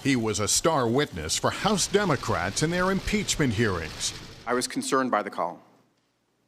He was a star witness for House Democrats in their impeachment hearings. I was concerned by the call.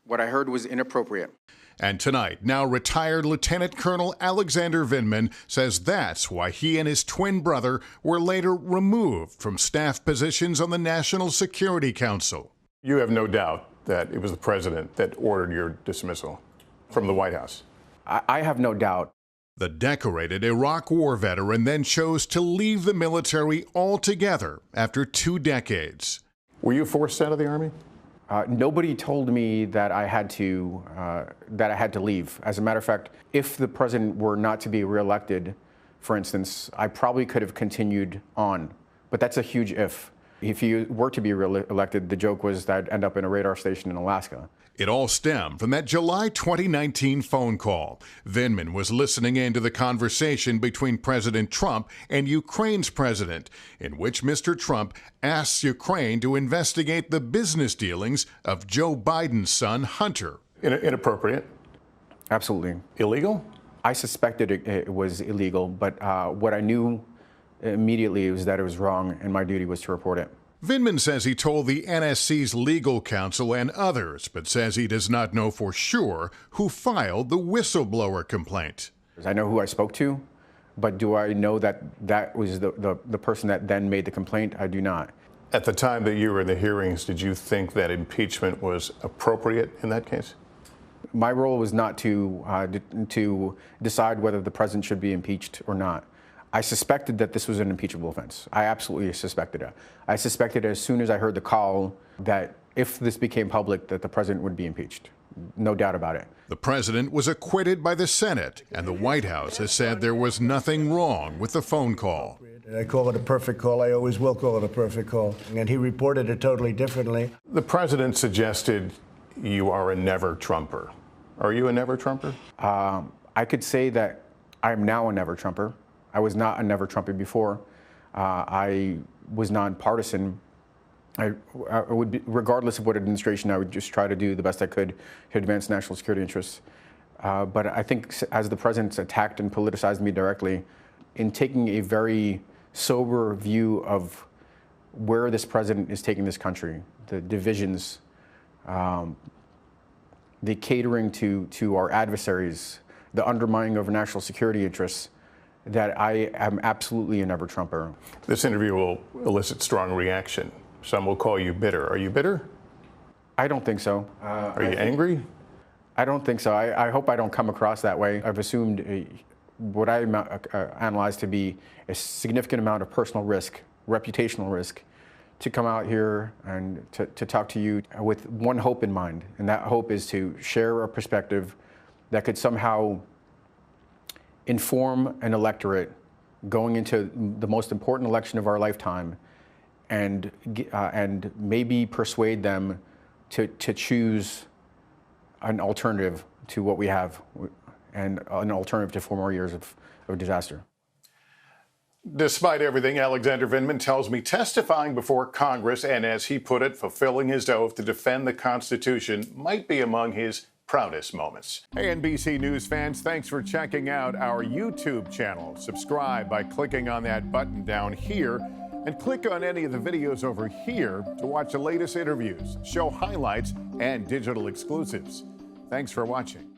What I heard was inappropriate. And tonight, now retired Lieutenant Colonel Alexander Vindman says that's why he and his twin brother were later removed from staff positions on the National Security Council. You have no doubt that it was the president that ordered your dismissal from the White House. I have no doubt. The decorated Iraq War veteran then chose to leave the military altogether after 2 decades. Were you forced out of the Army? Nobody told me that I had to leave. As a matter of fact, if the president were not to be reelected, for instance, I probably could have continued on. But that's a huge if. If he were to be reelected, the joke was that I'd end up in a radar station in Alaska. It all stemmed from that July 2019 phone call. Vindman was listening in to the conversation between President Trump and Ukraine's president, in which Mr. Trump asks Ukraine to investigate the business dealings of Joe Biden's son, Hunter. Inappropriate? Absolutely. Illegal? I suspected it was illegal, but what I knew immediately was that it was wrong, and my duty was to report it. Vindman says he told the NSC's legal counsel and others, but says he does not know for sure who filed the whistleblower complaint. I know who I spoke to, but do I know that that was the person that then made the complaint? I do not. At the time that you were in the hearings, did you think that impeachment was appropriate in that case? My role was not to decide whether the president should be impeached or not. I suspected that this was an impeachable offense. I absolutely suspected it. I suspected as soon as I heard the call that if this became public, that the president would be impeached. No doubt about it. The president was acquitted by the Senate, and the White House has said there was nothing wrong with the phone call. I call it a perfect call. I always will call it a perfect call. And he reported it totally differently. The president suggested you are a never-Trumper. Are you a never-Trumper? I could say that I'm now a never-Trumper. I was not a never-Trumper before. I was nonpartisan. I would be, regardless of what administration, I would just try to do the best I could to advance national security interests. But I think as the president's attacked and politicized me directly, in taking a very sober view of where this president is taking this country, the divisions, the catering to our adversaries, the undermining of our national security interests, that I am absolutely a never-Trumper. This interview will elicit strong reaction. Some will call you bitter. Are you bitter? I don't think so. Are you angry? I don't think so. I hope I don't come across that way. I've assumed what I analyze to be a significant amount of personal risk, reputational risk, to come out here and to talk to you with one hope in mind. And that hope is to share a perspective that could somehow inform an electorate going into the most important election of our lifetime, and maybe persuade them to choose an alternative to what we have, and an alternative to 4 more years of disaster. Despite everything, Alexander Vindman tells me testifying before Congress and, as he put it, fulfilling his oath to defend the Constitution might be among his proudest moments. Hey, NBC News fans, thanks for checking out our YouTube channel. Subscribe by clicking on that button down here, and click on any of the videos over here to watch the latest interviews, show highlights, and digital exclusives. Thanks for watching.